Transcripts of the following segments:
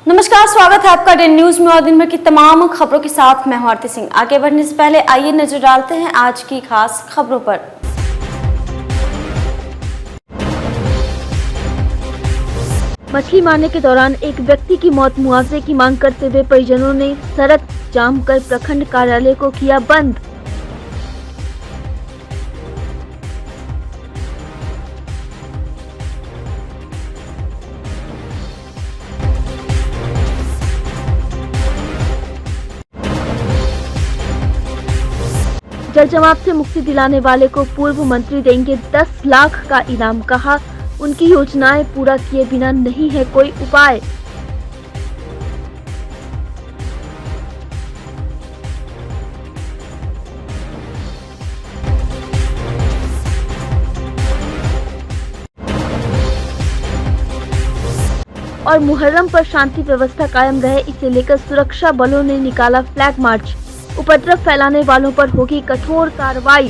नमस्कार, स्वागत है आपका डे न्यूज में और दिन भर की तमाम खबरों के साथ मैं हूं आरती सिंह। आगे बढ़ने से पहले आइए नजर डालते हैं आज की खास खबरों पर। मछली मारने के दौरान एक व्यक्ति की मौत, मुआवजे की मांग करते हुए परिजनों ने सड़क जाम कर प्रखंड कार्यालय को किया बंद। जल जमाव से मुक्ति दिलाने वाले को पूर्व मंत्री देंगे 10 लाख का इनाम, कहा उनकी योजनाएं पूरा किए बिना नहीं है कोई उपाय। और मुहर्रम पर शांति व्यवस्था कायम रहे, इसे लेकर सुरक्षा बलों ने निकाला फ्लैग मार्च। उपद्रव फैलाने वालों पर होगी कठोर कार्रवाई।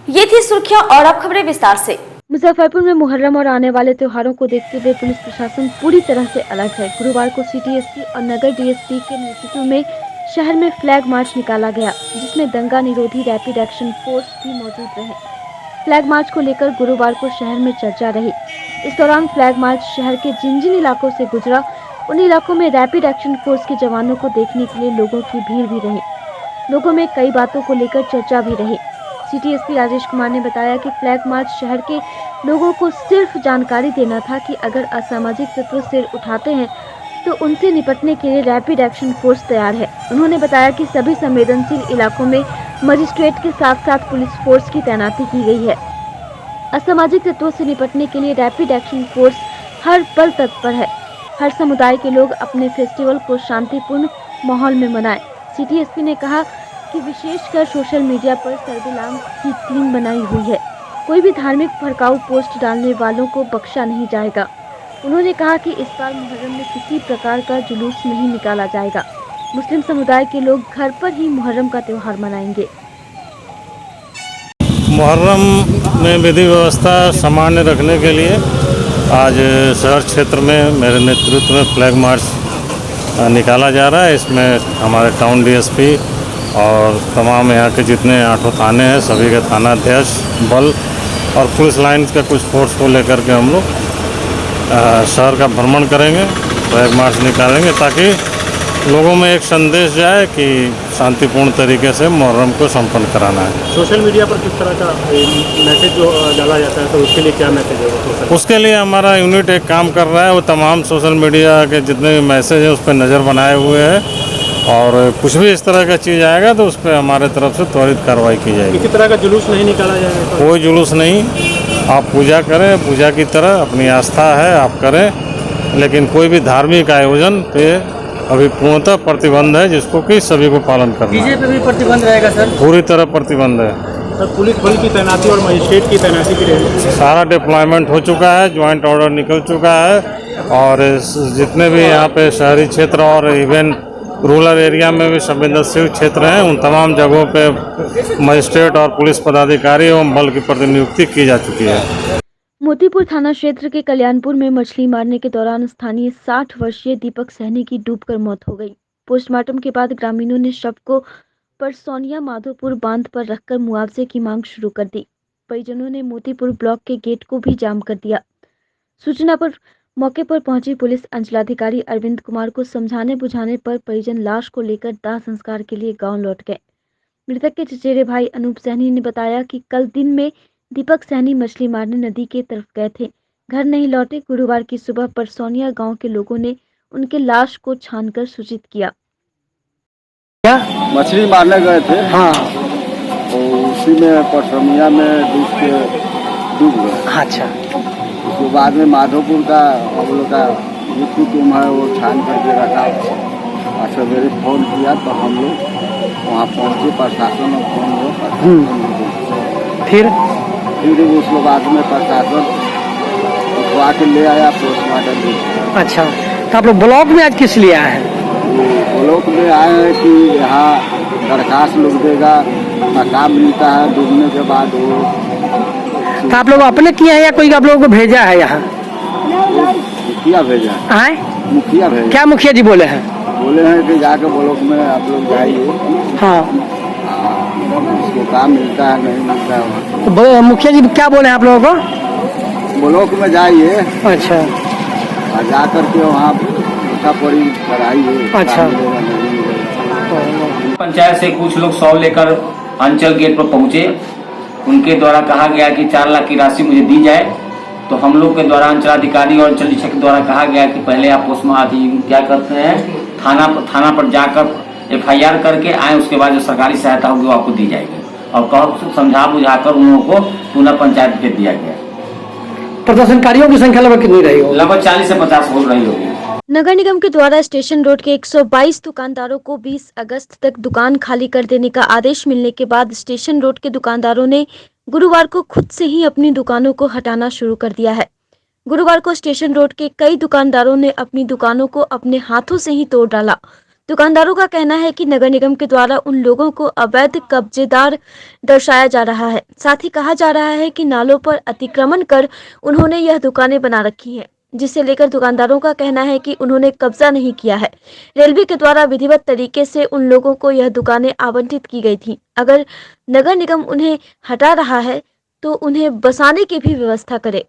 ये थी सुर्खियां और अब खबरें विस्तार से। मुजफ्फरपुर में मुहर्रम और आने वाले त्योहारों को देखते हुए पुलिस प्रशासन पूरी तरह से अलर्ट है। गुरुवार को सिटी एसपी और नगर डीएसपी के नेतृत्व में शहर में फ्लैग मार्च निकाला गया, जिसमें दंगा निरोधी रैपिड एक्शन फोर्स भी मौजूद रहे। फ्लैग मार्च को लेकर गुरुवार को शहर में चर्चा रही। इस दौरान फ्लैग मार्च शहर के जिन जिन इलाकों से गुजरा, उन इलाकों में रैपिड एक्शन फोर्स के जवानों को देखने के लिए लोगों की भीड़ भी रही। लोगों में कई बातों को लेकर चर्चा भी रही। सिटी एसपी राजेश कुमार ने बताया कि फ्लैग मार्च शहर के लोगों को सिर्फ जानकारी देना था कि अगर असामाजिक तत्व सिर उठाते हैं तो उनसे निपटने के लिए रैपिड एक्शन फोर्स तैयार है। उन्होंने बताया कि सभी संवेदनशील इलाकों में मजिस्ट्रेट के साथ साथ पुलिस फोर्स की तैनाती की गई है। असामाजिक तत्वों से निपटने के लिए रैपिड एक्शन फोर्स हर पल तत्पर है। हर समुदाय के लोग अपने फेस्टिवल को शांतिपूर्ण माहौल में मनाएं। सिटी एसपी ने कहा कि विशेषकर सोशल मीडिया पर सर्विलांस की टीम बनाई हुई है। कोई भी धार्मिक भड़काऊ पोस्ट डालने वालों को बख्शा नहीं जाएगा। उन्होंने कहा कि इस बार मुहर्रम में किसी प्रकार का जुलूस नहीं निकाला जाएगा। मुस्लिम समुदाय के लोग घर पर ही मुहर्रम का त्योहार मनाएंगे। मुहर्रम में विधि व्यवस्था सामान्य रखने के लिए आज शहर क्षेत्र में मेरे नेतृत्व में फ्लैग मार्च निकाला जा रहा है। इसमें हमारे टाउन डीएसपी और तमाम यहाँ के जितने 8 थाने हैं, सभी के थाना अध्यक्ष, बल और पुलिस लाइन के कुछ फोर्स को लेकर के हम लोग शहर का भ्रमण करेंगे, फ्लैग मार्च निकालेंगे ताकि लोगों में एक संदेश जाए कि शांतिपूर्ण तरीके से मुहर्रम को संपन्न कराना है। सोशल मीडिया पर किस तरह का मैसेज जो डाला जाता है, तो उसके लिए क्या मैसेज है? उसके लिए हमारा यूनिट एक काम कर रहा है। वो तमाम सोशल मीडिया के जितने भी मैसेज हैं उस पर नज़र बनाए हुए हैं और कुछ भी इस तरह का चीज़ आएगा तो उस पर हमारे तरफ से त्वरित कार्रवाई की जाएगी। किसी तरह का जुलूस नहीं निकाला जाएगा? कोई जुलूस नहीं। आप पूजा करें, पूजा की तरह अपनी आस्था है आप करें, लेकिन कोई भी धार्मिक आयोजन पे अभी पूर्णतः प्रतिबंध है, जिसको कि सभी को पालन करना है। डीजे पे भी प्रतिबंध रहेगा सर? पूरी तरह प्रतिबंध है सर। पुलिस बल की तैनाती और मजिस्ट्रेट की तैनाती भी रहेगी? सारा डिप्लॉयमेंट हो चुका है, ज्वाइंट ऑर्डर निकल चुका है और जितने भी यहाँ पे शहरी क्षेत्र और इवन रूरल एरिया में भी संवेदनशील क्षेत्र हैं, उन तमाम जगहों पे मजिस्ट्रेट और पुलिस पदाधिकारी एवं बल की प्रतिनियुक्ति की जा चुकी है। मोतीपुर थाना क्षेत्र के कल्याणपुर में मछली मारने के दौरान स्थानीय 60 वर्षीय दीपक सहनी की डूबकर मौत हो गई। पोस्टमार्टम के बाद ग्रामीणों ने शव को परसौनिया माधोपुर बांध पर रखकर मुआवजे की मांग शुरू कर दी। परिजनों ने मोतीपुर ब्लॉक के गेट को भी जाम कर दिया। सूचना पर मौके पर पहुंची पुलिस अंचलाधिकारी अरविंद कुमार को समझाने बुझाने पर परिजन लाश को लेकर दाह संस्कार के लिए गांव लौट गए। मृतक के चचेरे भाई अनूप सहनी ने बताया कि कल दिन में दीपक सहनी मछली मारने नदी की तरफ गए थे, घर नहीं लौटे। गुरुवार की सुबह परसौनिया गांव के लोगों ने उनके लाश को छानकर सूचित किया। क्या मछली मारने गए थे? हाँ। और उसी में परसौनिया में डूब गए। अच्छा। उसके बाद में माधोपुर का हम लोग का कुटुम्ब है, वो छान करके रखा और सवेरे फोन किया तो हम लोग वहाँ पहुँचे। प्रशासन और फोन हुआ। फिर उसके बाद में प्रशासन उठवा के ले आया पोस्टमार्टम। अच्छा, तो आप लोग ब्लॉक में आज किस लिए आए हैं? ब्लॉक में आए हैं कि यहाँ दरखास्त लोग देगा, मकान मिलता है डूबने के बाद वो। तो आप लोग अपने किए हैं या कोई आप लोगों को भेजा है यहाँ? मुखिया भेजा है। मुखिया भेजा। क्या मुखिया जी बोले हैं? बोले हैं कि जाके ब्लॉक में आप लोग जाइए। हाँ, उसको काम मिलता है नहीं मिलता है। तो मुखिया जी क्या बोले हैं आप लोगों को? ब्लॉक में जाइए, अच्छा, और जा करके वहाँ पड़ी कराइए। अच्छा। पंचायत से कुछ लोग 100 लेकर अंचल गेट पर पहुंचे। उनके द्वारा कहा गया कि 4 लाख की राशि मुझे दी जाए। तो हम लोग के द्वारा अंचलाधिकारी और अंचल निरीक्षक के द्वारा कहा गया कि पहले आप क्या करते हैं, थाना पर जाकर FIR करके आए, उसके बाद जो सरकारी सहायता होगी वो आपको दी जाएगी। और कहो समझा बुझाकर उन लोगों को पुनः पंचायत भेज दिया गया। प्रदर्शनकारियों की संख्या लगभग कितनी रही होगी? लगभग 40 से 50 हो रही होगी। नगर निगम के द्वारा स्टेशन रोड के 122 दुकानदारों को 20 अगस्त तक दुकान खाली कर देने का आदेश मिलने के बाद स्टेशन रोड के दुकानदारों ने गुरुवार को खुद से ही अपनी दुकानों को हटाना शुरू कर दिया है। गुरुवार को स्टेशन रोड के कई दुकानदारों ने अपनी दुकानों को अपने हाथों से ही तोड़ डाला। दुकानदारों का कहना है कि नगर निगम के द्वारा उन लोगों को अवैध कब्जेदार दर्शाया जा रहा है। साथ ही कहा जा रहा है कि नालों पर अतिक्रमण कर उन्होंने यह दुकानें बना रखी हैं, जिसे लेकर दुकानदारों का कहना है कि उन्होंने कब्जा नहीं किया है। रेलवे के द्वारा विधिवत तरीके से उन लोगों को यह दुकानें आवंटित की गई थी। अगर नगर निगम उन्हें हटा रहा है तो उन्हें बसाने की भी व्यवस्था करे।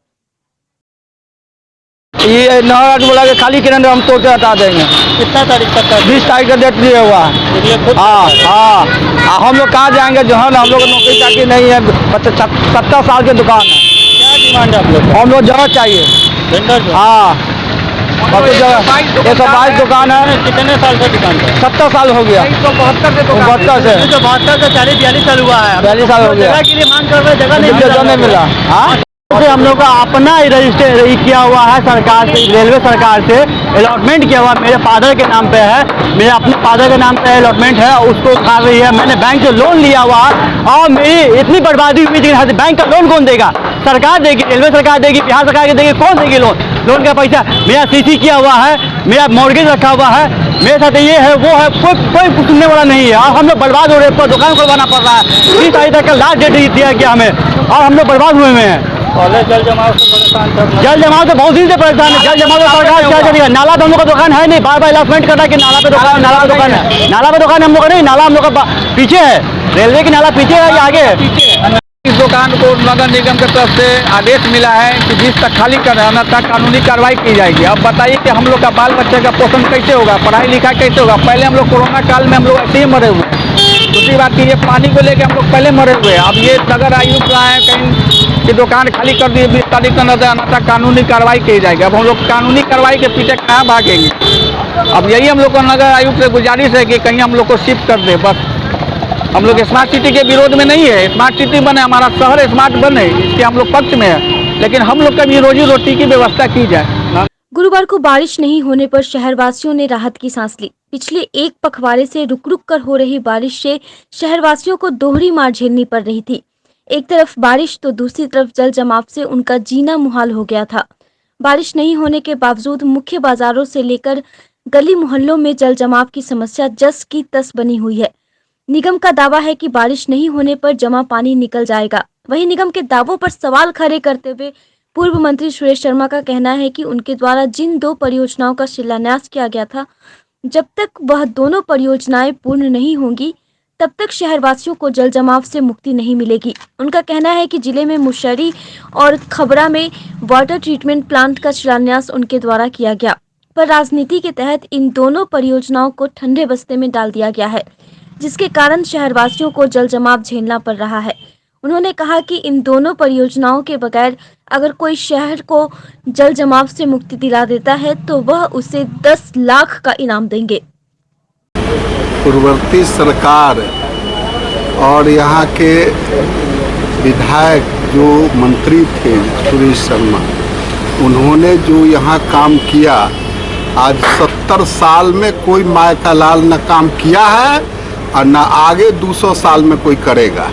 ये नहर बोला कि खाली किरण हम तोड़ के हटा देंगे। कितना तारीख तक? 20 तारीख का डेट दिया हुआ है। हाँ, हम लोग कहाँ जाएंगे? जो है ना, हम लोग नौकरी चाकरी नहीं है, 70 साल की दुकान है। क्या डिमांड है आप लोग? हम लोग जगह चाहिए। हाँ, 122 दुकान है। कितने साल से दुकान है? 70 साल हो गया। 172 से 40 साल हुआ है। 42 साल हो गया। जगह के लिए मांग कर रहे, जगह नहीं मिला। हाँ, हम लोग का अपना रजिस्टर किया हुआ है सरकार से, रेलवे सरकार से अलॉटमेंट किया हुआ मेरे फादर के नाम पे है। मेरे अपने फादर के नाम पे अलॉटमेंट है, उसको खा रही है। मैंने बैंक से लोन लिया हुआ और मेरी इतनी बर्बादी हुई थी। बैंक का लोन कौन देगा? सरकार देगी, रेलवे सरकार देगी, बिहार सरकार देगी। कौन देगी लोन का पैसा? मेरा CC किया हुआ है, मेरा मॉर्गेज रखा हुआ है, मेरे साथ ये है वो है, कोई सुनने वाला नहीं है। और हम लोग बर्बाद हो रहे हैं, दुकान खुलवाना पड़ रहा है। 30 तारीख तक का लास्ट डेट दिया गया हमें और हम लोग बर्बाद हुए हैं। जल जमाव से परेशान था। जल जमाव से बहुत दिन से परेशान है। जल जमाव से सरकार क्या करेगा? नाला पे हम लोग का दुकान है नहीं, बार अलाउंसमेंट कर रहा है कि नाला पे दुकान है, नाला पे दुकान है। नाला पे दुकान हम लोग का नहीं, नाला हम लोग का पीछे है। रेलवे की नाला पीछे है या आगे है? इस दुकान को नगर निगम की तरफ से आदेश मिला है कि 20 तक खाली कराना तक कानूनी कार्रवाई की जाएगी। अब बताइए कि हम लोग का बाल बच्चे का पोषण कैसे होगा, पढ़ाई लिखाई कैसे होगा? पहले हम लोग कोरोना काल में हम लोग ऐसे ही मरे हुए। दूसरी बात की ये पानी को लेकर हम लोग पहले मरे हुए। अब ये नगर आयुक्त आए कहीं कि दुकान खाली कर दी, 20 तारीख का नजर आना तक कानूनी कार्रवाई की जाएगी। अब हम लोग कानूनी कार्रवाई के पीछे कहाँ भागेंगे? अब यही हम लोग को नगर आयुक्त से गुजारिश है कि कहीं हम लोग को शिफ्ट कर दे। बस हम लोग स्मार्ट सिटी के विरोध में नहीं है, स्मार्ट सिटी बने, हमारा शहर स्मार्ट बने, इसके हम लोग पक्ष में है। लेकिन हम लोग का भी रोजी रोटी की व्यवस्था की जाए। गुरुवार को बारिश नहीं होने पर शहरवासियों ने राहत की सांस ली। पिछले एक पखवाड़े से रुक रुक कर हो रही बारिश से शहरवासियों को दोहरी मार झेलनी पड़ रही थी। एक तरफ बारिश तो दूसरी तरफ जल जमाव से उनका जीना मुहाल हो गया था। बारिश नहीं होने के बावजूद मुख्य बाजारों से लेकर गली मोहल्लों में जल जमाव की समस्या जस की तस बनी हुई है। निगम का दावा है कि बारिश नहीं होने पर जमा पानी निकल जाएगा। वहीं निगम के दावों पर सवाल खड़े करते हुए पूर्व मंत्री सुरेश शर्मा का कहना है कि उनके द्वारा जिन 2 परियोजनाओं का शिलान्यास किया गया था, जब तक वह दोनों परियोजनाएं पूर्ण नहीं होंगी तब तक शहरवासियों को जल जमाव से मुक्ति नहीं मिलेगी। उनका कहना है कि जिले में मुशहरी और खबरा में वाटर ट्रीटमेंट प्लांट का शिलान्यास उनके द्वारा किया गया, पर राजनीति के तहत इन दोनों परियोजनाओं को ठंडे बस्ते में डाल दिया गया है, जिसके कारण शहरवासियों को जल जमाव झेलना पड़ रहा है। उन्होंने कहा कि इन दोनों परियोजनाओं के बगैर अगर कोई शहर को जल जमाव से मुक्ति दिला देता है तो वह उसे 10 लाख का इनाम देंगे। पूर्ववर्ती सरकार और यहाँ के विधायक जो मंत्री थे सुरेश शर्मा, उन्होंने जो यहाँ काम किया, आज 70 साल में कोई माय का लाल न काम किया है और न आगे 200 साल में कोई करेगा।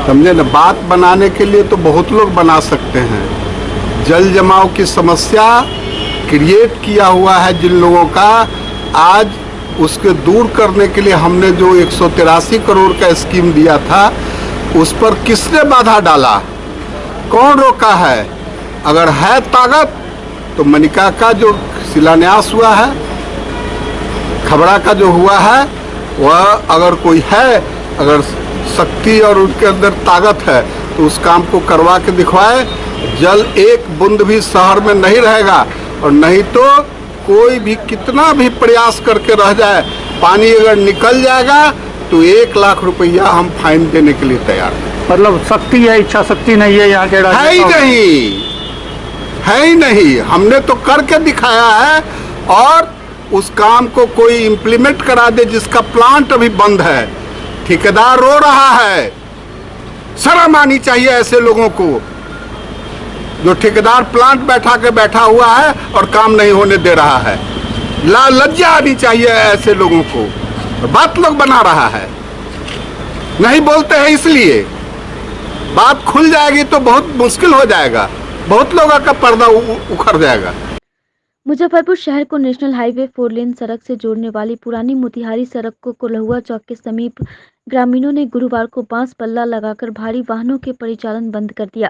समझे न? बात बनाने के लिए तो बहुत लोग बना सकते हैं। जल जमाव की समस्या क्रिएट किया हुआ है जिन लोगों का, आज उसके दूर करने के लिए हमने जो 183 करोड़ का स्कीम दिया था, उस पर किसने बाधा डाला, कौन रोका है? अगर है ताकत तो मनिका का जो शिलान्यास हुआ है, खबड़ा का जो हुआ है, वह अगर कोई है, अगर शक्ति और उनके अंदर ताकत है तो उस काम को करवा के दिखवाए। जल एक बूंद भी शहर में नहीं रहेगा, और नहीं तो कोई भी कितना भी प्रयास करके रह जाए, पानी अगर निकल जाएगा तो 1 लाख रुपया हम फाइन देने के लिए तैयार हैं। मतलब शक्ति है, इच्छा शक्ति नहीं है यहाँ के है ही नहीं, है ही नहीं। हमने तो करके दिखाया है, और उस काम को कोई इम्प्लीमेंट करा दे जिसका प्लांट अभी बंद है, ठेकेदार रो रहा है। शर्म आनी चाहिए ऐसे लोगों को, जो ठेकेदार प्लांट बैठा हुआ है और काम नहीं होने दे रहा है। लज्जा आनी चाहिए ऐसे लोगों को। बात लोग बना रहा है, नहीं बोलते हैं, इसलिए बात खुल जाएगी तो बहुत मुश्किल हो जाएगा, बहुत लोगों का पर्दा उखड़ जाएगा। मुजफ्फरपुर शहर को नेशनल हाईवे 4 लेन सड़क से जोड़ने वाली पुरानी मोतिहारी सड़क को कोल्हुआ चौक के समीप ग्रामीणों ने गुरुवार को बांस पल्ला लगाकर भारी वाहनों के परिचालन बंद कर दिया।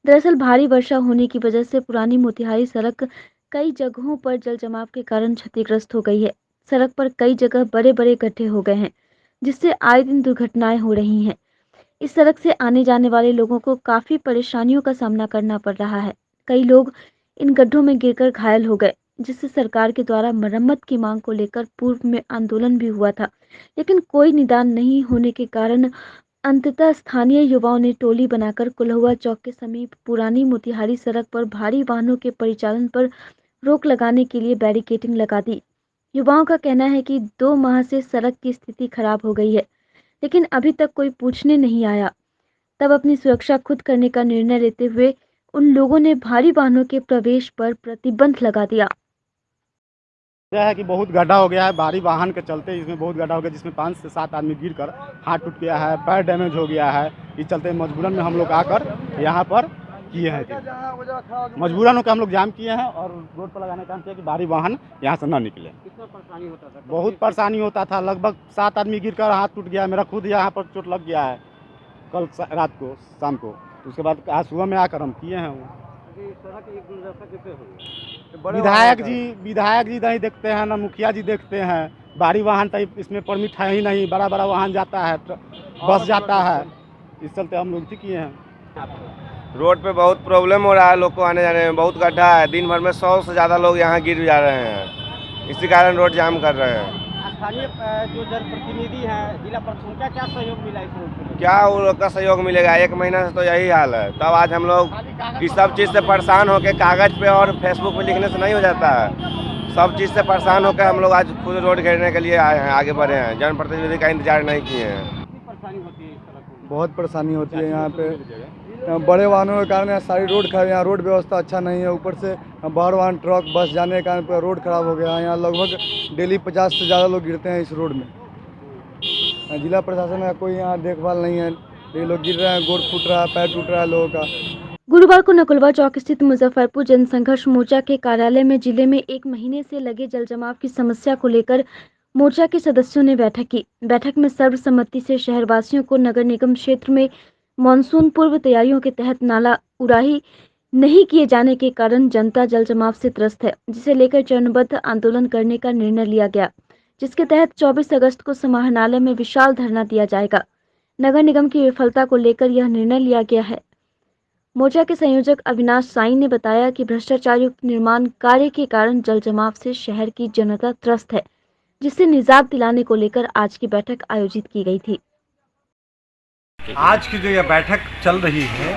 दरअसल भारी वर्षा होने की वजह से पुरानी मोतिहारी सड़क कई जगहों पर जल जमाव के कारण क्षतिग्रस्त हो गई है। सड़क पर कई जगह बड़े बड़े गड्ढे हो गए हैं, जिससे आए दिन दुर्घटनाएं हो रही हैं। इस सड़क से आने जाने वाले लोगों को काफी परेशानियों का सामना करना पड़ रहा है। कई लोग इन गड्ढों में गिरकर घायल हो गए, जिससे सरकार के द्वारा मरम्मत की मांग को लेकर पूर्व में आंदोलन भी हुआ था, लेकिन कोई निदान नहीं होने के कारण अंततः स्थानीय युवाओं ने टोली बनाकर कोल्हुआ चौक के समीप पुरानी मोतिहारी सड़क पर भारी वाहनों के परिचालन पर रोक लगाने के लिए बैरिकेडिंग लगा दी। युवाओं का कहना है कि 2 माह से सड़क की स्थिति खराब हो गई है, लेकिन अभी तक कोई पूछने नहीं आया। तब अपनी सुरक्षा खुद करने का निर्णय लेते हुए उन लोगों ने भारी वाहनों के प्रवेश पर प्रतिबंध लगा दिया। यह है कि बहुत गड्ढा हो गया है, भारी वाहन के चलते इसमें बहुत गड्ढा हो गया, जिसमें 5 से 7 आदमी गिरकर हाथ टूट गया है, पैर डैमेज हो गया है। इस चलते मजबूरन में हम लोग आकर यहाँ पर किए हैं, मजबूरन होकर हम लोग जाम किए हैं और रोड पर लगाने का काम किया कि भारी वाहन यहाँ से न निकले। कितना परेशानी होता था? बहुत परेशानी होता था, लगभग 7 आदमी गिरकर हाथ टूट गया। मेरा खुद यहाँ पर चोट लग गया है कल रात को, शाम को। उसके बाद आज सुबह में आकर हम किए हैं। विधायक जी नहीं देखते हैं, ना मुखिया जी देखते हैं। भारी वाहन टाइप इसमें परमिट है ही नहीं, बड़ा बड़ा वाहन जाता है, बस जाता है। इस चलते हम लोग किए हैं। रोड पे बहुत प्रॉब्लम हो रहा है, लोग को आने जाने में। बहुत गड्ढा है, दिन भर में 100 से ज़्यादा लोग यहाँ गिर जा रहे हैं, इसी कारण रोड जाम कर रहे हैं। स्थानीय जो जनप्रतिनिधि हैं, जिला प्रशासन, उनका क्या सहयोग मिला इस रोड के लिए? क्या वो लोग का सहयोग मिलेगा? 1 महीना से तो यही हाल है। तब आज हम लोग इस सब चीज़ से परेशान होकर कागज़ पे और फेसबुक पे लिखने से नहीं हो जाता है। सब चीज़ से परेशान होकर हम लोग आज खुद रोड घेरने के लिए आए हैं, आगे बढ़े हैं। जनप्रतिनिधि का इंतजार नहीं किए हैं। बहुत परेशानी होती है यहाँ पे, बड़े वाहनों के कारण सारी रोड खराब, यहाँ रोड व्यवस्था अच्छा नहीं है। ऊपर से बाहर वाहन, ट्रक, बस जाने के कारण पूरा रोड खराब हो गया है। यहाँ लगभग डेली 50 से ज़्यादा लोग गिरते हैं इस रोड में। जिला प्रशासन का कोई यहाँ देखभाल नहीं है, ये लोग गिर रहे हैं, गोड़ फूट रहा है, पैर टूट रहा है लोगों का। गुरुवार को नकुलवा चौक स्थित मुजफ्फरपुर जनसंघर्ष मोर्चा के कार्यालय में जिले में 1 महीने से लगे जल जमाव की समस्या को लेकर मोर्चा के सदस्यों ने बैठक की। बैठक में सर्वसम्मति से शहरवासियों को नगर निगम क्षेत्र में मानसून पूर्व तैयारियों के तहत नाला उड़ाही नहीं किए जाने के कारण जनता जल जमाव से त्रस्त है, जिसे लेकर चरणबद्ध आंदोलन करने का निर्णय लिया गया, जिसके तहत 24 अगस्त को समाहरणालय में विशाल धरना दिया जाएगा। नगर निगम की विफलता को लेकर यह निर्णय लिया गया है। मोर्चा के संयोजक अविनाश साई ने बताया कि भ्रष्टाचार युक्त निर्माण कार्य के कारण जल जमाव से शहर की जनता त्रस्त है, जिससे निजात दिलाने को लेकर आज की बैठक आयोजित की गई थी। आज की जो ये बैठक चल रही है,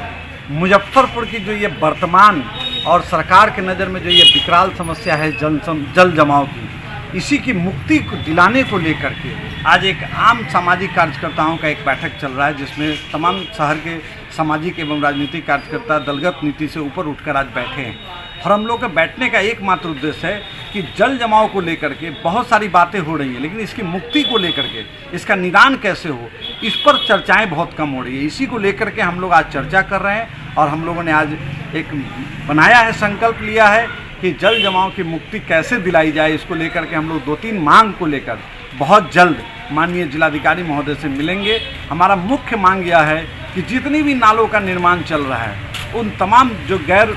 मुजफ्फरपुर की जो ये वर्तमान और सरकार के नज़र में जो ये विकराल समस्या है जल जमाव की, इसी की मुक्ति को दिलाने को लेकर के आज एक आम सामाजिक कार्यकर्ताओं का एक बैठक चल रहा है, जिसमें तमाम शहर के सामाजिक एवं राजनीतिक कार्यकर्ता दलगत नीति से ऊपर उठकर आज बैठे हैं। और हम लोग के बैठने का एकमात्र उद्देश्य है कि जल जमाव को लेकर के बहुत सारी बातें हो रही हैं, लेकिन इसकी मुक्ति को लेकर के, इसका निदान कैसे हो, इस पर चर्चाएं बहुत कम हो रही है। इसी को लेकर के हम लोग आज चर्चा कर रहे हैं और हम लोगों ने आज एक बनाया है, संकल्प लिया है कि जल जमाव की मुक्ति कैसे दिलाई जाए, इसको लेकर के हम लोग 2-3 मांग को लेकर बहुत जल्द माननीय जिलाधिकारी महोदय से मिलेंगे। हमारा मुख्य मांग यह है कि जितनी भी नालों का निर्माण चल रहा है उन तमाम जो गैर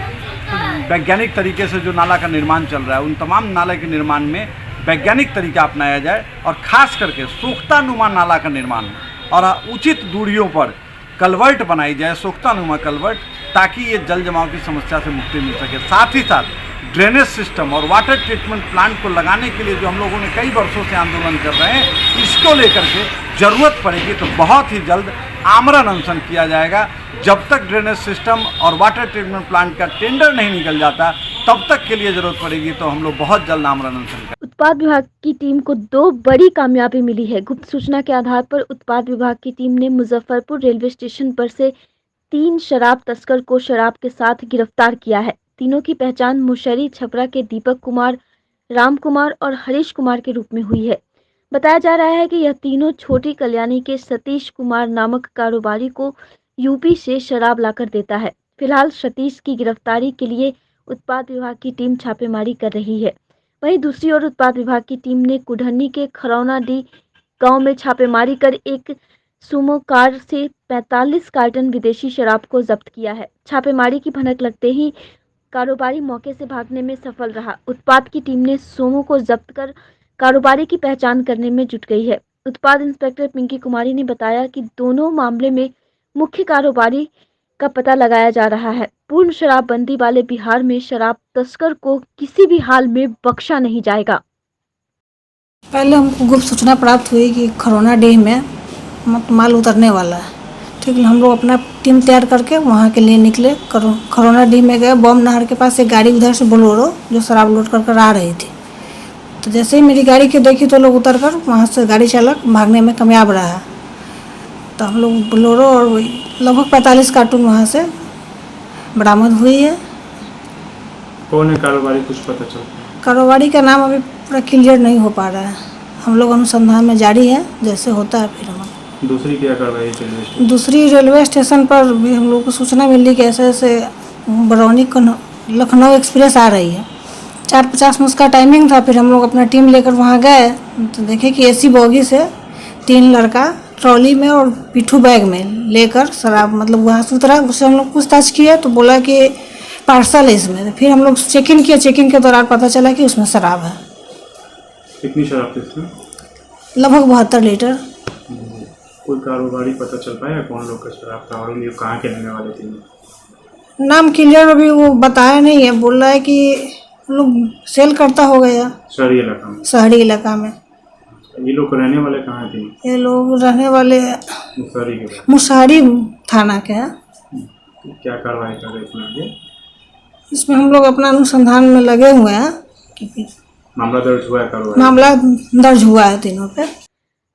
वैज्ञानिक तरीके से जो नाला का निर्माण चल रहा है उन तमाम नाले के निर्माण में वैज्ञानिक तरीका अपनाया जाए और ख़ास करके सोख्तानुमा नाला का निर्माण और उचित दूरियों पर कलवर्ट बनाई जाए, सोख्तानुमा कलवर्ट, ताकि ये जल जमाव की समस्या से मुक्ति मिल सके। साथ ही साथ ड्रेनेज सिस्टम और वाटर ट्रीटमेंट प्लांट को लगाने के लिए जो हम लोगों ने कई वर्षों से आंदोलन कर रहे हैं, इसको लेकर के ज़रूरत पड़ेगी तो बहुत ही जल्द आमरण अनशन किया जाएगा। जब तक ड्रेनेज सिस्टम और वाटर ट्रीटमेंट प्लांट का टेंडर नहीं निकल जाता तब तक के लिए जरूरत पड़ेगी तो हम लोग बहुत जल्द आमरण अनशन करेंगे। उत्पाद विभाग की टीम को 2 बड़ी कामयाबी मिली है। गुप्त सूचना के आधार पर उत्पाद विभाग की टीम ने मुजफ्फरपुर रेलवे स्टेशन पर से 3 शराब तस्कर को शराब के साथ गिरफ्तार किया है। तीनों की पहचान मुशहरी छपरा के दीपक कुमार, राम कुमार और हरीश कुमार के रूप में हुई है। बताया जा रहा है कि यह तीनों छोटी कल्याणी के सतीश कुमार नामक कारोबारी को यूपी से शराब लाकर देता है। फिलहाल सतीश की गिरफ्तारी के लिए उत्पाद विभाग की टीम छापेमारी कर रही है। वहीं दूसरी ओर उत्पाद विभाग की टीम ने कुढ़नी के खरौना डी गांव में छापेमारी कर एक सुमो कार से 45 कार्टन विदेशी शराब को जब्त किया है। छापेमारी की भनक लगते ही कारोबारी मौके से भागने में सफल रहा। उत्पाद की टीम ने सोमो को जब्त कर कारोबारी की पहचान करने में जुट गई है। उत्पाद इंस्पेक्टर पिंकी कुमारी ने बताया कि दोनों मामले में मुख्य कारोबारी का पता लगाया जा रहा है। पूर्ण शराबबंदी वाले बिहार में शराब तस्कर को किसी भी हाल में बख्शा नहीं जाएगा। पहले हमको गुप्त सूचना प्राप्त हुई कि खरौना डीह में माल उतरने वाला है। ठीक है, हम लोग अपना टीम तैयार करके वहाँ के लिए निकले। खरौना डीह में गए। बम नहर के पास एक गाड़ी उधर से बोलेरो जो शराब लोड कर आ रही थी, तो जैसे ही मेरी गाड़ी की देखी तो लोग उतर कर वहाँ से गाड़ी चालक भागने में कामयाब रहा। तो हम लोग बोलेरो और लगभग 45 कार्टून वहाँ से बरामद हुई है। कौन है कारोबारी, कुछ पता चला? कारोबारी का नाम अभी पूरा क्लियर नहीं हो पा रहा है। हम लोग अनुसंधान में जारी है, जैसे होता है फिर हम। दूसरी क्या कार्रवाई चल रही है? दूसरी रेलवे स्टेशन पर भी हम लोग को सूचना मिली कि ऐसे ऐसे बरौनी लखनऊ एक्सप्रेस आ रही है। 4:50 में उसका टाइमिंग था। फिर हम लोग अपना टीम लेकर वहाँ गए तो देखे कि एसी बोगी से 3 लड़का ट्रॉली में और पिट्ठू बैग में लेकर शराब मतलब वहाँ से उतरा। उससे हम लोग पूछताछ किए तो बोला कि पार्सल है इसमें। फिर हम लोग चेक इन किया। चेक इन के दौरान पता चला कि उसमें शराब है। कितनी शराब थी इसमें? लगभग 72 लीटर। कोई कारोबारी पता चल पाया कौन लोग का शराब था और ये कहाँ के रहने वाले थे? नाम क्लियर अभी वो बताया नहीं है। बोल रहा है कि लोग सेल करता हो गया शहरी इलाका में। शहरी इलाका में। ये लोग रहने वाले कहाँ थे? ये लोग रहने वाले मुशहरी के। मुशहरी थाना के हैं। क्या कार्रवाई कर रहे इसमें आगे? इसमें हम लोग अपना अनुसंधान में लगे हुए हैं। मामला दर्ज हुआ है? कार्रवाई मामला दर्ज हुआ है तीनों पे।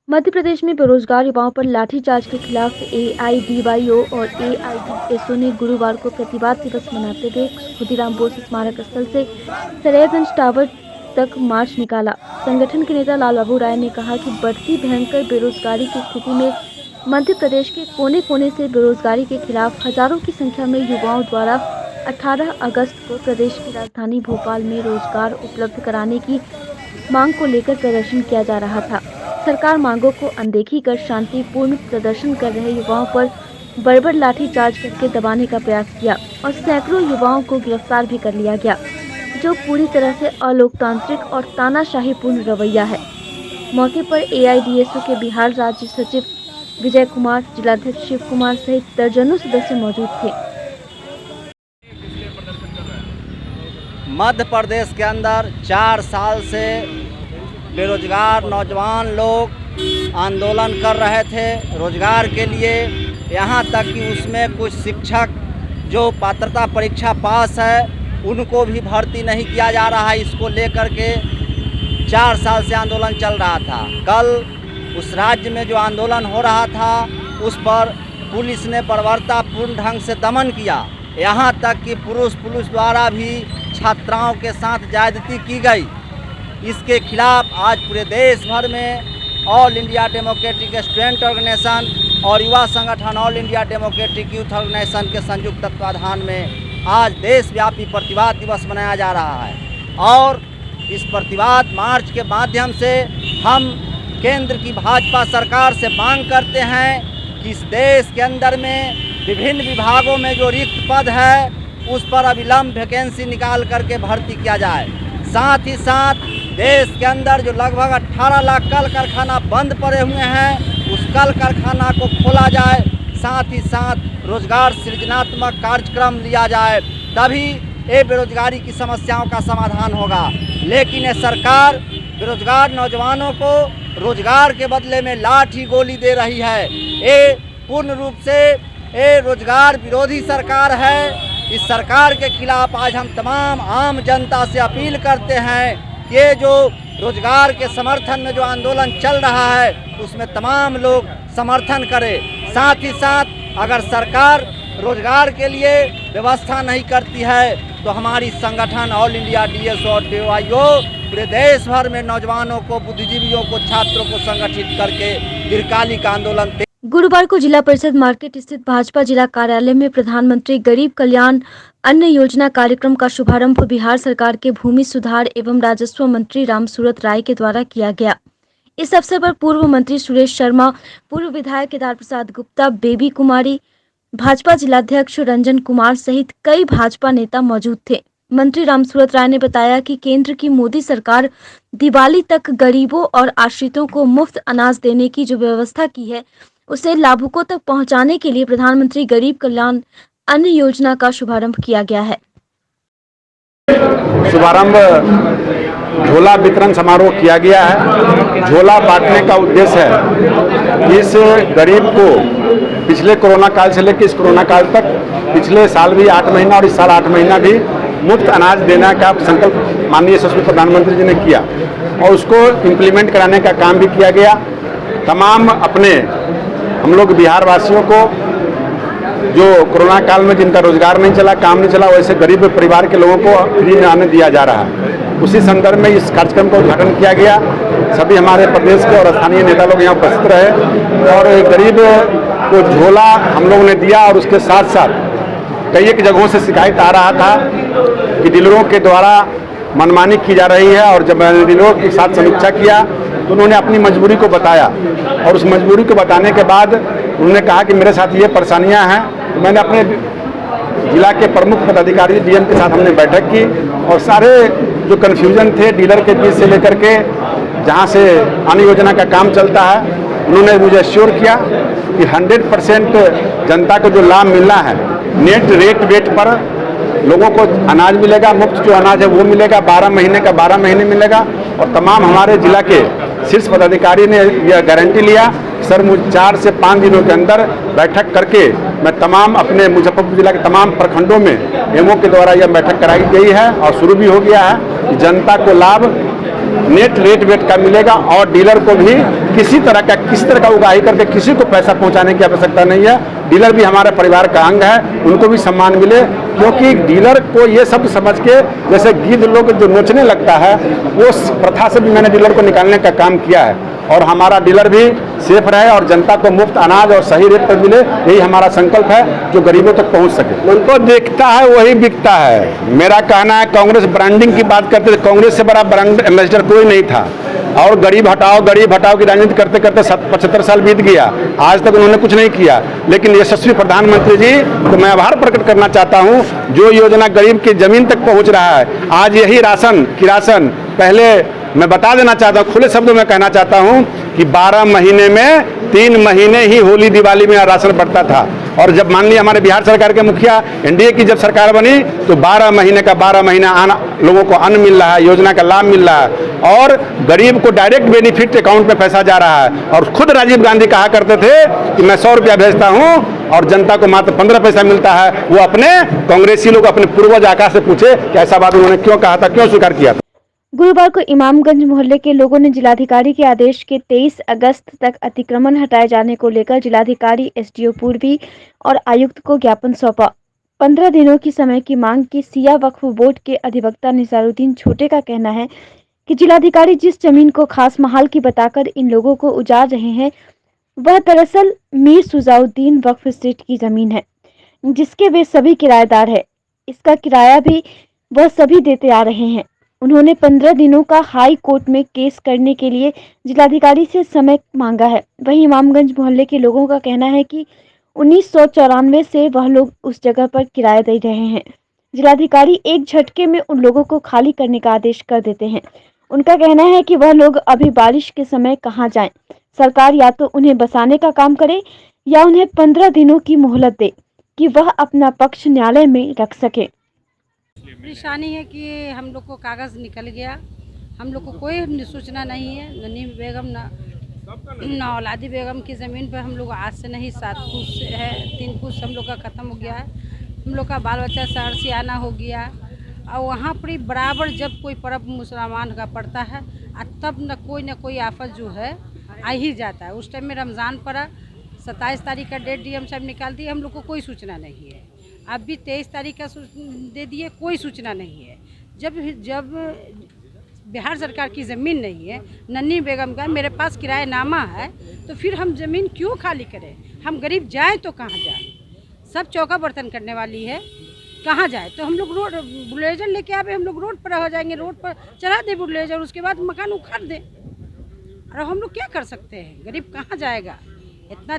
मध्य प्रदेश में बेरोजगार युवाओं पर लाठीचार्ज के खिलाफ AIDYO और AIDSO ने गुरुवार को प्रतिवाद दिवस मनाते हुए खुदीराम बोस स्मारक स्थल से सरेयगंज टावर तक मार्च निकाला। संगठन के नेता लाल बाबू राय ने कहा कि बढ़ती भयंकर बेरोजगारी की स्थिति में मध्य प्रदेश के कोने कोने से बेरोजगारी के खिलाफ हजारों की संख्या में युवाओं द्वारा 18 अगस्त को प्रदेश की राजधानी भोपाल में रोजगार उपलब्ध कराने की मांग को लेकर प्रदर्शन किया जा रहा था। सरकार मांगों को अनदेखी कर शांतिपूर्ण प्रदर्शन कर रहे युवाओं पर बर्बर लाठीचार्ज करके दबाने का प्रयास किया और सैकड़ों युवाओं को गिरफ्तार भी कर लिया गया, जो पूरी तरह से अलोकतांत्रिक और तानाशाहीपूर्ण रवैया है। मौके पर AIDSO के बिहार राज्य सचिव विजय कुमार, जिलाध्यक्ष शिव कुमार सहित दर्जनों सदस्य मौजूद थे। मध्य प्रदेश के अंदर 4 साल से बेरोजगार नौजवान लोग आंदोलन कर रहे थे रोजगार के लिए। यहाँ तक कि उसमें कुछ शिक्षक जो पात्रता परीक्षा पास है उनको भी भर्ती नहीं किया जा रहा है। इसको लेकर के 4 साल से आंदोलन चल रहा था। कल उस राज्य में जो आंदोलन हो रहा था उस पर पुलिस ने बर्बरतापूर्ण ढंग से दमन किया। यहाँ तक कि पुलिस द्वारा भी छात्राओं के साथ ज्यादती की गई। इसके खिलाफ आज पूरे देश भर में all India democratic student organisation और युवा संगठन all India democratic youth organisation के संयुक्त तत्वाधान में आज देशव्यापी प्रतिवाद दिवस मनाया जा रहा है। और इस प्रतिवाद मार्च के माध्यम से हम केंद्र की भाजपा सरकार से मांग करते हैं कि इस देश के अंदर में विभिन्न विभागों में जो रिक्त पद है उस पर अविलंब वैकेंसी निकाल करके भर्ती किया जाए। साथ ही साथ देश के अंदर जो लगभग 18 लाख कल कारखाना बंद पड़े हुए हैं उस कल कारखाना को खोला जाए। साथ ही साथ रोजगार सृजनात्मक कार्यक्रम लिया जाए, तभी ये बेरोजगारी की समस्याओं का समाधान होगा। लेकिन ये सरकार बेरोजगार नौजवानों को रोजगार के बदले में लाठी गोली दे रही है। ये पूर्ण रूप से ये रोजगार विरोधी सरकार है। इस सरकार के खिलाफ आज हम तमाम आम जनता से अपील करते हैं कि ये जो रोजगार के समर्थन में जो आंदोलन चल रहा है उसमें तमाम लोग समर्थन करें। साथ ही साथ अगर सरकार रोजगार के लिए व्यवस्था नहीं करती है तो हमारी संगठन ऑल इंडिया डीएसओ और डीवाईओ पूरे देश भर में नौजवानों को, बुद्धिजीवियों को, छात्रों को संगठित करके दीर्घकालिक आंदोलन। गुरुवार को जिला परिषद मार्केट स्थित भाजपा जिला कार्यालय में प्रधानमंत्री गरीब कल्याण अन्न योजना कार्यक्रम का शुभारंभ बिहार सरकार के भूमि सुधार एवं राजस्व मंत्री रामसूरत राय के द्वारा किया गया। इस अवसर पर पूर्व मंत्री सुरेश शर्मा, पूर्व विधायक केदार प्रसाद गुप्ता, बेबी कुमारी, भाजपा जिलाध्यक्ष रंजन कुमार सहित कई भाजपा नेता मौजूद थे। मंत्री रामसूरत राय ने बताया कि केंद्र की मोदी सरकार दिवाली तक गरीबों और आश्रितों को मुफ्त अनाज देने की जो व्यवस्था की है उसे लाभुकों तक पहुंचाने के लिए प्रधानमंत्री गरीब कल्याण अन्न योजना का शुभारंभ किया गया है। शुभारंभ झोला वितरण समारोह किया गया है। झोला बांटने का उद्देश्य है कि इस गरीब को पिछले कोरोना काल से लेकर इस कोरोना काल तक पिछले साल भी 8 महीना और इस साल 8 महीना भी मुफ्त अनाज देने का संकल्प माननीय यशस्वी प्रधानमंत्री जी ने किया और उसको इम्प्लीमेंट कराने का काम भी किया गया। तमाम अपने हम लोग बिहार वासियों को जो कोरोना काल में जिनका रोजगार नहीं चला, काम नहीं चला, वैसे गरीब परिवार के लोगों को फ्री में अन्न दिया जा रहा है। उसी संदर्भ में इस कार्यक्रम का उद्घाटन किया गया। सभी हमारे प्रदेश के और स्थानीय नेता लोग यहाँ उपस्थित रहे और गरीब को झोला हम लोगों ने दिया। और उसके साथ साथ कई एक जगहों से शिकायत आ रहा था कि डीलरों के द्वारा मनमानी की जा रही है और जब मैंने डीलरों के साथ समीक्षा किया तो उन्होंने अपनी मजबूरी को बताया और उस मजबूरी को बताने के बाद उन्होंने कहा कि मेरे साथ ये परेशानियां हैं। तो मैंने अपने जिला के प्रमुख पदाधिकारी डीएम के साथ हमने बैठक की और सारे जो कन्फ्यूजन थे डीलर के बीच से लेकर के जहां से अन्न योजना का काम चलता है, उन्होंने मुझे एश्योर किया कि 100% जनता को जो लाभ मिलना है नेट रेट वेट पर लोगों को अनाज मिलेगा। मुफ्त जो अनाज है वो मिलेगा, 12 महीने का 12 महीने मिलेगा। और तमाम हमारे जिला के शीर्ष पदाधिकारी ने यह गारंटी लिया सर मुझे 4 से 5 दिनों के अंदर बैठक करके मैं तमाम अपने मुजफ्फरपुर जिला के तमाम प्रखंडों में एमओ के द्वारा यह बैठक कराई गई है और शुरू भी हो गया है कि जनता को लाभ नेट रेट वेट का मिलेगा और डीलर को भी किसी तरह का उगाही करके किसी को पैसा पहुंचाने की आवश्यकता नहीं है। डीलर भी हमारे परिवार का अंग है, उनको भी सम्मान मिले, क्योंकि डीलर को ये सब समझ के जैसे गिद्ध लोग जो नोचने लगता है वो प्रथा से भी मैंने डीलर को निकालने का काम किया है और हमारा डीलर भी सेफ रहे और जनता को मुफ्त अनाज और सही रेट पर मिले, यही हमारा संकल्प है जो गरीबों तक पहुंच सके। उनको देखता है वही बिकता है। मेरा कहना है कांग्रेस ब्रांडिंग की बात करते थे, कांग्रेस से बड़ा ब्रांड एम्बेसडर कोई नहीं था और गरीब हटाओ की राजनीति करते करते 75 साल बीत गया, आज तक उन्होंने कुछ नहीं किया। लेकिन यशस्वी प्रधानमंत्री जी को मैं आभार प्रकट करना चाहता हूं, जो योजना गरीब की जमीन तक पहुंच रहा है। आज यही राशन पहले मैं बता देना चाहता हूं, खुले शब्दों में कहना चाहता हूं कि 12 महीने में 3 महीने ही होली दिवाली में राशन बढ़ता था और जब मान लिया हमारे बिहार सरकार के मुखिया एनडीए की जब सरकार बनी तो 12 महीने का 12 महीना लोगों को अन्न मिल रहा है, योजना का लाभ मिल रहा है और गरीब को डायरेक्ट बेनिफिट अकाउंट में पैसा जा रहा है। और खुद राजीव गांधी कहा करते थे कि मैं 100 रुपया भेजता हूं और जनता को मात्र 15 पैसा मिलता है। वो अपने कांग्रेसी लोग अपने पूर्वज आकाश से पूछे कि ऐसा बात उन्होंने क्यों कहा था, क्यों स्वीकार किया था। गुरुवार को इमामगंज मोहल्ले के लोगों ने जिलाधिकारी के आदेश के 23 अगस्त तक अतिक्रमण हटाए जाने को लेकर जिलाधिकारी, एसडीओ पूर्वी और आयुक्त को ज्ञापन सौंपा। 15 दिनों की समय की मांग की सिया वक्फ बोर्ड के अधिवक्ता निसारुद्दीन छोटे का कहना है कि जिलाधिकारी जिस जमीन को खास महाल की बताकर इन लोगों को उजाड़ रहे हैं वह दरअसल मीर सुजाउद्दीन वक्फ स्टेट की जमीन है जिसके वे सभी किराएदार है। इसका किराया भी वह सभी देते आ रहे हैं। उन्होंने 15 दिनों का हाई कोर्ट में केस करने के लिए जिलाधिकारी से समय मांगा है। वहीं इमामगंज मोहल्ले के लोगों का कहना है कि 1994 से वह लोग उस जगह पर किराया दे रहे हैं। जिलाधिकारी एक झटके में उन लोगों को खाली करने का आदेश कर देते हैं। उनका कहना है कि वह लोग अभी बारिश के समय कहां जाएं। सरकार या तो उन्हें बसाने का काम करे या उन्हें 15 दिनों की मोहलत दे कि वह अपना पक्ष न्यायालय में रख सके। परेशानी है कि हम लोग को कागज़ निकल गया, हम लोग को कोई सूचना नहीं है। ननी बेगम ना औलादी बेगम की ज़मीन पर हम लोग आज से नहीं 7 फुट है, 3 फुट हम लोग का ख़त्म हो गया है। हम लोग का बाल बच्चा शहर से आना हो गया और वहाँ पर बराबर जब कोई पर्व मुसलमान का पड़ता है तब न कोई आफत जो है आ ही जाता है। उस टाइम में रमज़ान पड़ा, 27 तारीख का डेट डीएम साहब निकाल दिए, हम लोग को कोई सूचना नहीं है। अब भी 23 तारीख का दे दिए, कोई सूचना नहीं है। जब बिहार सरकार की ज़मीन नहीं है, नन्ही बेगम का मेरे पास किराएनामा है, तो फिर हम ज़मीन क्यों खाली करें? हम गरीब जाएं तो कहाँ जाएं? सब चौका बर्तन करने वाली है, कहाँ जाए? तो हम लोग रोड बुलडोजर लेके आवे, हम लोग रोड पर हो जाएंगे, रोड पर चढ़ा दे बुलडोजर, उसके बाद मकान उखाड़ दे। और हम लोग क्या कर सकते हैं? गरीब कहाँ जाएगा? इतना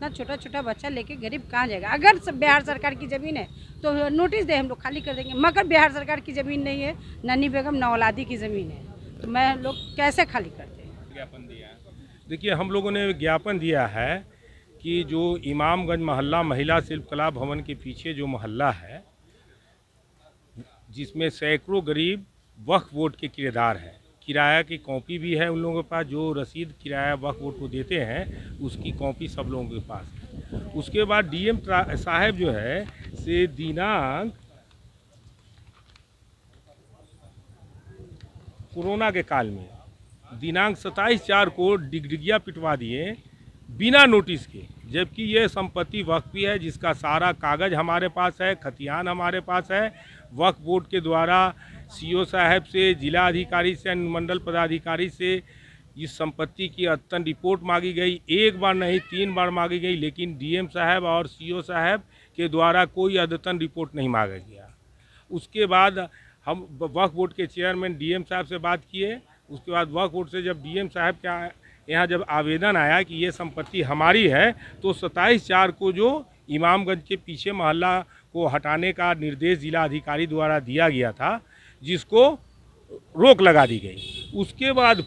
छोटा छोटा बच्चा लेके गरीब कहाँ जाएगा? अगर बिहार सरकार की ज़मीन है तो नोटिस दे, हम लोग खाली कर देंगे। मगर बिहार सरकार की ज़मीन नहीं है, नन्ही बेगम नौलादी की ज़मीन है, तो मैं लोग कैसे खाली करते हैं? ज्ञापन दिया है। देखिए, हम लोगों ने ज्ञापन दिया है कि जो इमामगंज मोहल्ला महिला शिल्प कला भवन के पीछे जो मोहल्ला है, जिसमें सैकड़ों गरीब वक्फ बोर्ड के किराएदार हैं, किराया की कॉपी भी है उन लोगों के पास, जो रसीद किराया वक्फ बोर्ड को देते हैं उसकी कॉपी सब लोगों के पास है। उसके बाद डीएम साहब जो है से दिनांक कोरोना के काल में दिनांक 27/4 को डिगडिगिया पिटवा दिए बिना नोटिस के, जबकि ये संपत्ति वक्फी है, जिसका सारा कागज़ हमारे पास है, खतियान हमारे पास है। वक्फ बोर्ड के द्वारा सीओ साहब से, जिला अधिकारी से, अनुमंडल पदाधिकारी से इस संपत्ति की अद्यतन रिपोर्ट मांगी गई। एक बार नहीं 3 बार मांगी गई, लेकिन डीएम साहब और सीओ साहब के द्वारा कोई अद्यतन रिपोर्ट नहीं मांगा गया। उसके बाद हम वक्फ बोर्ड के चेयरमैन डीएम साहब से बात किए। उसके बाद वक्फ बोर्ड से जब डीएम साहब का यहाँ जब आवेदन आया कि ये संपत्ति हमारी है, तो 27/4 को जो इमामगंज के पीछे मोहल्ला को हटाने का निर्देश जिला अधिकारी द्वारा दिया गया था, जिसको रोक लगा दी गई। उसके बाद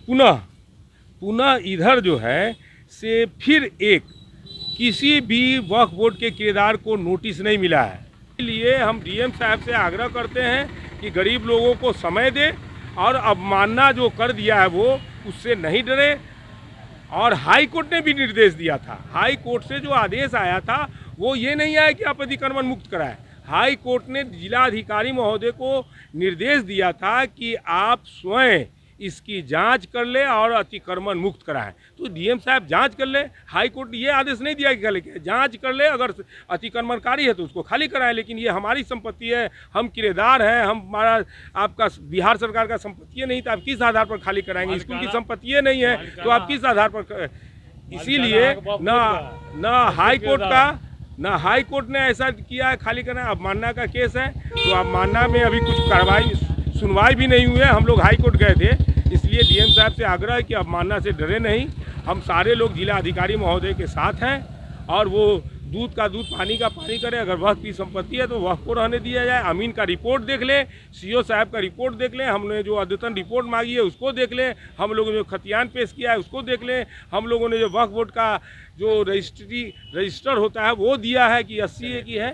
पुनः इधर जो है से फिर किसी भी वक्फ बोर्ड के किराएदार को नोटिस नहीं मिला है। इसलिए हम डीएम साहब से आग्रह करते हैं कि गरीब लोगों को समय दे और अवमानना जो कर दिया है वो उससे नहीं डरे। और हाई कोर्ट ने भी निर्देश दिया था, हाई कोर्ट से जो आदेश आया था वो ये नहीं आया कि आप अतिक्रमण मुक्त कराएं। हाई कोर्ट ने जिला अधिकारी महोदय को निर्देश दिया था कि आप स्वयं इसकी जांच कर ले और अतिक्रमण मुक्त कराएं। तो डीएम साहब जांच कर ले। हाई कोर्ट ने ये आदेश नहीं दिया कि खाली जांच कर ले, अगर अतिक्रमणकारी है तो उसको खाली कराएं। लेकिन ये हमारी संपत्ति है, हम किराएदार हैं, हमारा आपका बिहार सरकार का संपत्ति नहीं, तो आप किस आधार पर खाली कराएंगे? स्कूल की संपत्ति नहीं है तो आप किस आधार पर? इसीलिए ना हाई कोर्ट ने ऐसा किया है खाली करना। अवमानना का केस है, तो अवमानना में अभी कुछ सुनवाई भी नहीं हुई है। हम लोग हाई कोर्ट गए थे, इसलिए डीएम साहब से आग्रह है कि अवमानना से डरे नहीं। हम सारे लोग जिला अधिकारी महोदय के साथ हैं और वो दूध का दूध पानी का पानी करें। अगर वक्फ की संपत्ति है तो वक्फ को रहने दिया जाए। अमीन का रिपोर्ट देख लें, सीओ साहब का रिपोर्ट देख लें, हमने जो अद्यतन रिपोर्ट मांगी है उसको देख लें, हम लोगों ने जो खतियान पेश किया है उसको देख लें, हम लोगों ने जो वक्फ बोर्ड का जो रजिस्टर होता है वो दिया है कि 80 की है।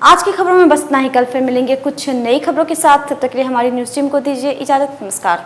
आज की खबरों में बस इतना ही। कल फिर मिलेंगे कुछ नई खबरों के साथ। तब तक के लिए हमारी न्यूज़ टीम को दीजिए इजाज़त। नमस्कार।